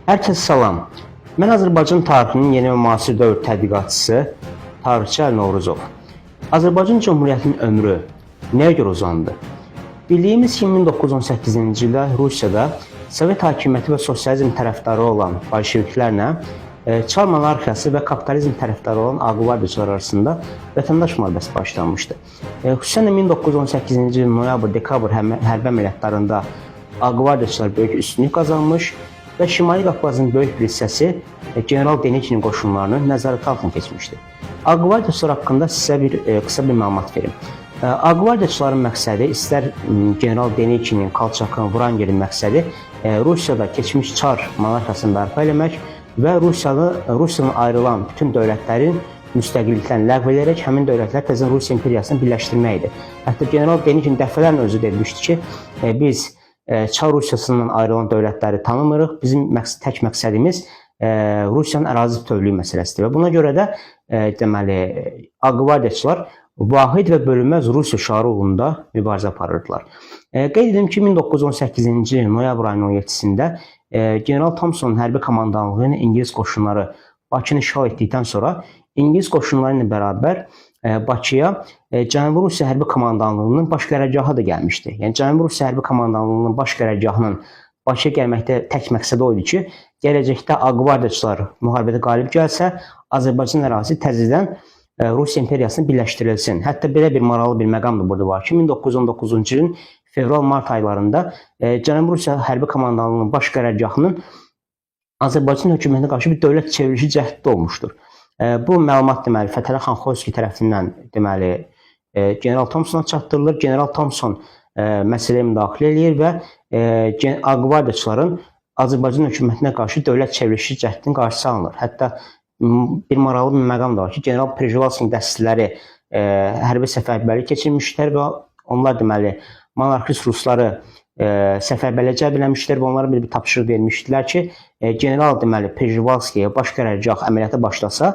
Hər kəsə salam. Mən Azərbaycan tarixinin yeni və müasir dövr tədqiqatçısı tarixçi Əli Novruzov. Azərbaycan Cümhuriyyətinin ömrü nəyə görə uzandı? Bildiyimiz ki, 1918-ci ildə Rusiyada Sovet hakimiyyəti və sosializm tərəfdarı olan bolşeviklərlə Çar monarxiyası və kapitalizm tərəfdarı olan Ağqvardiyaçılar arasında vətəndaş müharibəsi başlanmışdı. Xüsusən də 1918-ci il noyabr-dekabr hərbi əməliyyatlarında Ağqvardiyaçılar böyük üstünlük qazanmış və Şimali Qafqazın böyük bir hissəsi General Deniçinin qoşunlarının nəzarəti altına keçmişdi. Ağqvardiyaçılar haqqında sizə qısa bir məlumat verim. Ağqvardiyaçıların məqsədi, istər General Deniçinin, Kolçakın, Vrangelin məqsədi Rusiyada keçmiş Çar monarxiyasını bərpa eləmək və Rusiyanın ayrılan bütün dövlətlərin müstəqilliklərini ləğv edərək həmin dövlətlər təzədən Rusiya imperiyasını birləşdirməkdir. Hətta General Deniçin dəfələrlə özü demişdi ki, biz Çar Rusiyasından ayrılan dövlətləri tanımırıq. Bizim tək məqsədimiz Rusiyanın ərazi bütövlüyü məsələsidir. Və buna görə də deməli Ağqvardiyaçılar vahid və bölünməz Rusiya şüarı uğrunda mübarizə aparırdılar. Qeyd edim ki, 1918-ci il noyabr ayının 17-sində General Thompsonun hərbi komandanlığı ilə İngilis qoşunları Bakını işğal etdikdən sonra İngilis qoşunları ilə bərabər Bakıya Cənubi Rusiya hərbi komandanlığının baş qərargahı da gəlmişdi. Yəni Cənubi Rusiya hərbi komandanlığının baş qərargahının Bakıya gəlməkdə tək məqsədi o idi ki, gələcəkdə Ağqvardiyaçılar müharibədə qalib gəlsə, Azərbaycan ərazisi təzədən Rusiya imperiyasını birləşdirilsin. Hətta belə bir maraqlı bir məqam da burada var ki, 1919-cu ilin fevral-mart aylarında Cənubi Rusiya hərbi komandanlığının baş qərargahının Azərbaycan hökumətinə qarşı bir dövlət çevrilişi cəhdi olmuşdur. Bu məlumat deməli Fətəli Xanxoyski tərəfindən deməli General Thompsona çatdırılır. General Thompson məsələyə müdaxilə eləyir və Ağqvardiyaçıların Azərbaycan hökumətinə qarşı dövlət çevrilişi cəhdinin qarşısı alınır. Hətta bir maraqlı bir məqam da var ki, General Prejvalskin dəstələri hərbi səfərbərlik keçirmişlər və onlar deməli monarxist rusları səfərbərliyə cəlb eləmişlər və onlara bir tapşırıq vermişdilər ki, General deməli Prejvalskiyə baş qərargah əməliyyata başlasa,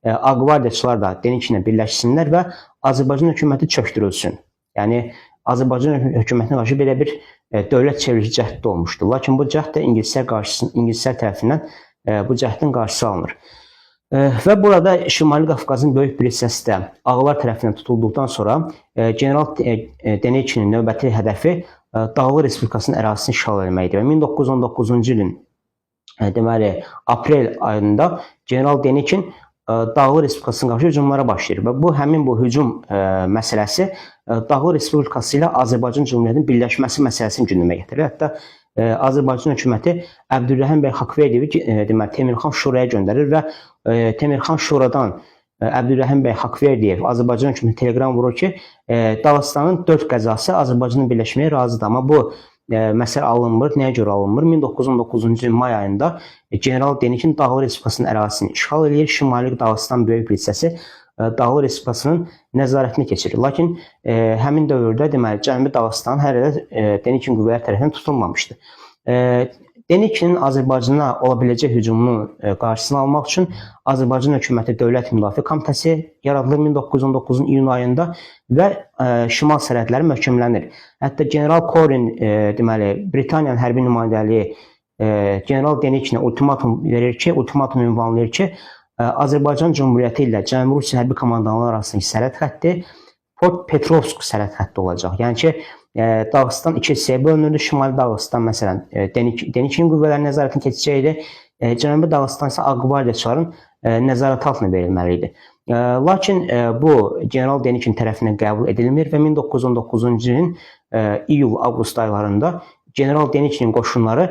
Ağqvardiyaçılar da Deniçinlə birləşsinlər və Azərbaycan hökuməti çökdürülsün. Yəni Azərbaycan hökumətinə qarşı belə bir dövlət çevrilişi cəhdi olmuşdu. Lakin bu cəhd də İngilislər tərəfindən bu cəhdin qarşısı alınır. Və burada Şimali Qafqazın böyük bir hissəsi də ağalar tərəfindən tutulduqdan sonra General Deniçinin növbəti hədəfi Dağlıq Respublikasının ərazisini işğal etməkdir. Və 1919-cu ilin deməli aprel ayında General Deniçin Dağlıq Respublikasına qarşı hücumlara başlayır və həmin bu hücum məsələsi Dağlıq Respublikası ilə Azərbaycan Cümhuriyyətinin birləşməsi məsələsini gündəmə gətirir. Hətta Azərbaycan hökuməti Əbdülrəhim bəy Haqverdiyevi deməli Temirxan Şuraya göndərir və Temirxan Şuradan Əbdülrəhim bəy Haqverdiyev Azərbaycan hökumətinə teleqram vurur ki, Dağıstanın 4 qəzası Azərbaycanla birləşməyə razıdır. Amma bu məsələ alınmır. Nəyə görə alınmır? 1919-cu il may ayında General Deniçin Dağlıq Respublikasının ərazisini işğal edir. Şimali Dağıstan böyük bir hissəsi Dağlıq Respublikasının nəzarətinə keçirir. Lakin həmin dövrdə deməli Cənubi Dağıstan hələ də Deniçin qüvvələri tərəfindən tutulmamışdı. Deniçinin Azərbaycana ola biləcək hücumunu qarşısını almaq üçün Azərbaycan hökuməti Dövlət Müdafiə Komitəsi yaradılır 1919-un iyun ayında və şimal sərhədləri möhkəmlənir. Hətta General Corin deməli Britaniyanın hərbi nümayəndəliyi General Deniçinə ultimatum verir ki, ultimatum ünvanlayır ki, Azərbaycan Cümhuriyyəti ilə Cənubi Rusiya hərbi komandanlığı arasındakı sərhəd xətti Port Petrovsk sərhəd xətti olacaq. Yəni ki, Dağıstan iki hissəyə bölünürdü. Şimali Dağıstan məsələn Deniçin qüvvələrinin nəzarətinə keçəcəkdi. Cənubi Dağıstan isə Ağqvardiyaçıların nəzarəti altına verilməli idi. Lakin bu General Deniçin tərəfindən qəbul edilmir və 1919-cu ilin iyul-avqust aylarında General Deniçinin qoşunları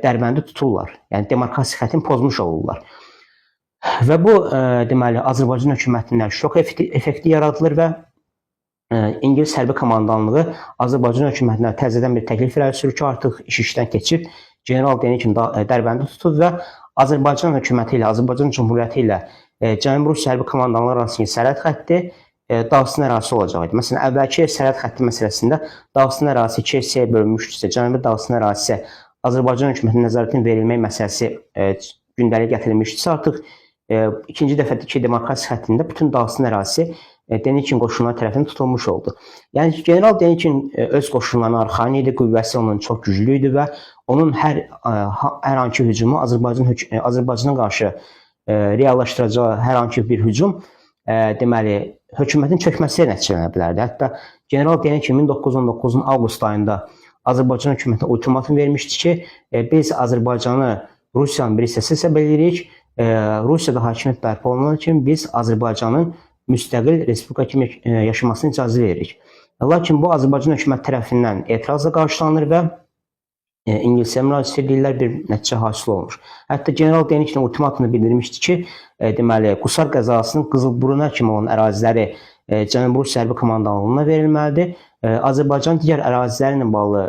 Dərbəndi tuturlar. Yəni demarkasiya xəttini pozmuş olurlar. Və bu deməli Azərbaycan hökumətində şok effekti yaradılır və İngilis hərbi komandanlığı Azərbaycan hökumətinə təzədən bir təklif irəli ki, artıq iş işdən keçib General Deniçin Dərbəndi tutub və Azərbaycan hökuməti ilə, Azərbaycan Cümhuriyyəti ilə Cənubi Rusiya hərbi komandanlığı arasındakı sərhəd xətti Dağıstan ərazisi olacaq idi. Məsələn, əvvəlki sərhəd xətti məsələsində Dağıstan ərazisi iki hissəyə bölünmüşdürsə, Cənubi Dağıstan ərazisi Azərbaycan hökumətinin nəzarətinin verilmək məsələsi gündəliyə gətirilmişdirsə, artıq ikinci dəfədəki demarkasiya xəttində bütün Dağıstan ərazisi Denikin qoşunları tərəfindən tutulmuş oldu. Yəni general Denikin öz qoşunlarına arxayın idi, qüvvəsi onun çox güclü idi və onun hər hansı hücumu Azərbaycana qarşı reallaşdıracağı hər hansı bir hücum deməli hökumətin çökməsi nəticələnə bilərdi. Hətta general Denikin 1919-un avqust ayında Azərbaycan hökumətinə ultimatum vermişdi ki, biz Azərbaycanı Rusiyanın bir hissəsi hesab edirik. Rusiyada hakimiyyət bərpa olunan kimi biz Azərbaycanın müstəqil respublika kimi yaşamasına icazə veririk. Lakin bu Azərbaycan hökuməti tərəfindən etirazla qarşılanır və İngiliscə müraciət edirlər, bir nəticə hasil olmuş. Hətta general Denikin ultimatumda bildirmişdi ki, deməli Qusar qəzasının Qızılburuna kimi olan əraziləri Cənubi Rusiya hərbi komandanlığına verilməlidir. Azərbaycan digər əraziləri ilə bağlı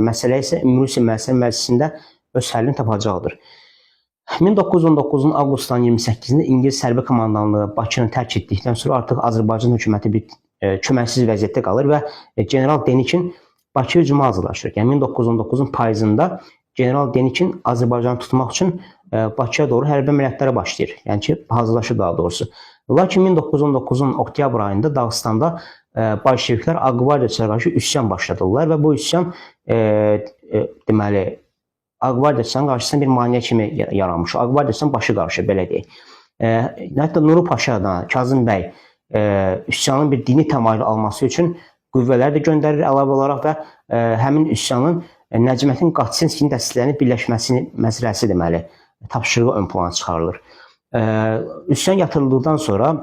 məsələ isə Ümumi Rusiya Müəssisə Məclisində öz həllini tapacaqdır. 1919-un avqustun 28-də İngilis hərbi komandanlığı Bakını tərk etdikdən sonra artıq Azərbaycan hökuməti bir köməksiz vəziyyətdə qalır və general Denikin Bakı hücuma hazırlaşır. Yəni 1919-un payızında general Denikin Azərbaycanı tutmaq üçün Bakıya doğru hərbi əməliyyatlara başlayır. Yəni ki, hazırlaşır daha doğrusu. Lakin 1919-un oktyabr ayında Dağıstanda Bolşeviklər Ağqvardiyaçılara qarşı üsyan başladılar və bu üsyan deməli Ağqvardiyaçıların qarşısında bir maneə kimi yaranmış. Ağqvardiyaçıların başı qarşı, belə deyək. Hətta Nuru Paşa, Kazım bəy üsyanın bir dini təmayül alması üçün qüvvələri də göndərir əlavə olaraq və həmin üsyanın Nəcməddin Qaçinskinin dəstələrinin birləşməsi məsələsi deməli tapşırığı ön plana çıxarılır. Üsyan yatırıldıqdan sonra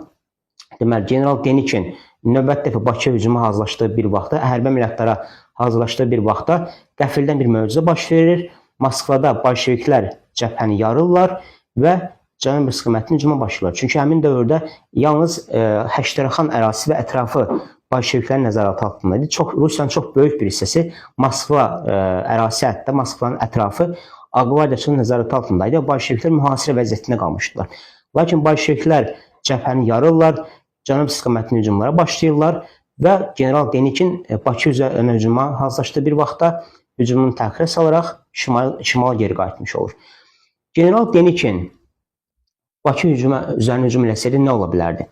deməli general Denikin növbəti dəfə Bakıya hücuma hazırlaşdığı bir vaxtda, hərbi əməliyyatlara hazırlaşdığı bir vaxtda qəfildən bir möcüzə baş verir. Moskvada Bolşeviklər cəbhəni yarırlar və Cənubi istiqamətini hücuma başlayırlar. Çünki həmin dövrdə yalnız Həştərəxan ərazisi və ətrafı Bolşeviklərin nəzarəti altında idi. Rusiyanın çox böyük bir hissəsi Moskva ərazisi, hətta Moskvanın ətrafı Ağqvardiyaçının nəzarəti altındaydı və Bolşeviklər mühasirə vəziyyətində qalmışdılar. Lakin Bolşeviklər cəbhəni yarırlar, Cənub istiqamətinin hücumlara başlayırlar və general Denikin Bakı üzərinə hücuma hazırlaşdığı bir vaxtda hücumunu təxirə salaraq şimala geri qayıtmış olur. General Denikin Bakı üzərinə hücum eləsəydi nə ola bilərdi?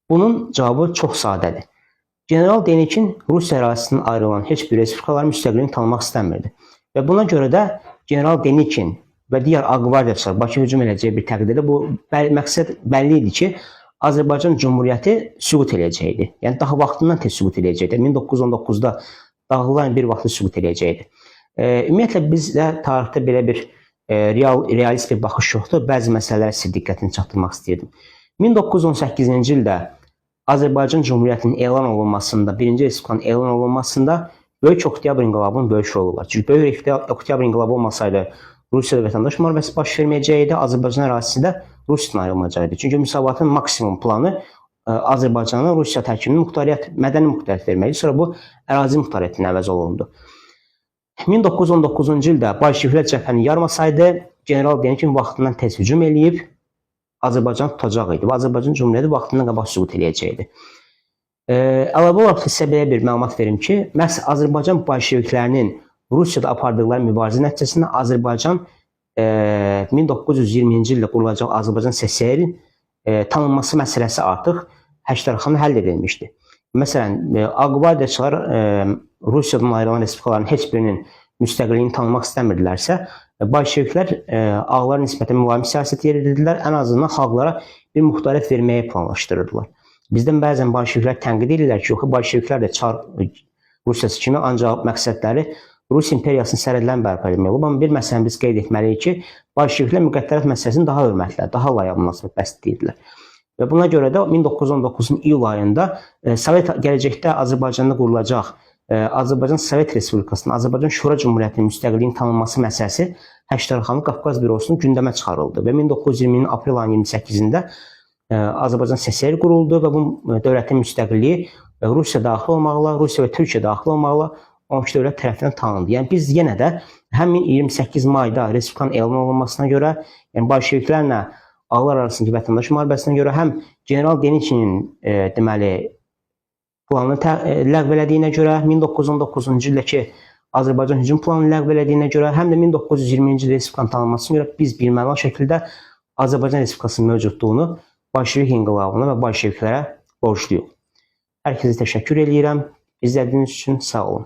Bunun cavabı çox sadədir. General Denikin Rusiya ərazisindən ayrılan heç bir respublikaların müstəqilliyini tanımaq istəmirdi. Və buna görə də general Denikin və digər Ağqvardiyaçılar Bakı hücum edəcəyi bir təqdirdə bu məqsəd bəlli idi ki, Azərbaycan Cumhuriyyəti süqut edəcəkdi. Yəni daha vaxtından tez süqut edəcəkdi. 1919-da dağılan bir vaxtı süqut edəcəkdi. Ümumiyyətlə bizdə tarixdə belə bir realist bir baxış yoxdur. Bəzi məsələlərə sizə diqqətini çatdırmaq istəyirdim. 1918-ci ildə Azərbaycan Cumhuriyyətinin elan olunmasında, birinci respublikanın elan olunmasında Böyük Oktyabr inqilabının böyük rolu var. Çünki Böyük Oktyabr inqilabı olmasaydı Rusiyada vətəndaş müharibəsi baş verməyəcəkdi, Azərbaycan ərazisində Rusiyadan ayrılmayacaqdı. Çünki müsavatın maksimum planı Azərbaycanın Rusiya tərkibinin mədəni muxtariyyət verməkdir. Sonra bu ərazi muxtariyyətinə əvəz olundu. 1919-cu ildə Bolşeviklər cəbhəni yarmasaydı, general Denikin vaxtından tez hücum eləyib Azərbaycan tutacaq idi və Azərbaycan Cumhuriyyəti vaxtından qabaq süqut eləyəcəkdi. Əlavə olaraq sizə belə bir məlumat verim ki, məhz Azərbaycan Bolşeviklərinin Rusiyada apardıqları mübarizə nəticəsində Azərbaycan 1920-ci ildə qurulacaq Azərbaycan SSR-in tanınması məsələsi artıq Həştərxanda həll edilmişdi. Məsələn, Ağqvardiyaçılar Rusiyadan ayrılan respublikaların heç birinin müstəqilliyini tanımaq istəmirdilərsə, Bolşeviklər ağlar nisbətən mülayim siyasət yeridirdilər, ən azından xalqlara bir muxtariyyət verməyi planlaşdırırdılar. Bizdən bəzən Bolşeviklər tənqid edirlər ki, yox, Bolşeviklər də Çar Rusiyası kimi, ancaq məqsədləri Rus imperiyasının sərhədlərini bərpa etmək olub. Amma bir məsələni biz qeyd etməliyik ki, Bolşeviklər müqəddərat məsələsini daha hörmətlər, daha laya münasibət bəsləyirlər. Və buna görə də 1919-un iyul ayında gələcəkdə Azərbaycanda qurulacaq Azərbaycan Sovet Respublikasının, Azərbaycan Şura Cumhuriyyətinin müstəqilliyinin tanınması məsələsi Həştərxanlı Qafqaz bürosunun gündəmə çıxarıldı və 1920-nin aprel ayının 28-də Azərbaycan SSR quruldu və bu dövlətin müstəqilliyi Rusiya daxil olmaqla, Rusiya və Türkiyə daxil olmaqla 12 dövlət tərəfindən tanındı. Yəni biz yenə də həmin 28 mayda respublikanın elan olunmasına görə, yəni Bolşeviklərlə ağlar arasındakı vətəndaş müharibəsinə görə həm general Denikinin deməli planını ləğv elədiyinə görə, 1919-cu ildəki Azərbaycan hücum planını ləğv elədiyinə görə, həm də 1920-ci respublikanın tanınmasına görə biz bilməli şəkildə Azərbaycan Respublikasının mövcudluğunu Bolşevik inqilabına və Bolşeviklərə borcluyuq. Hər kəsə təşəkkür edirəm. İzlədiyiniz üçün sağ olun.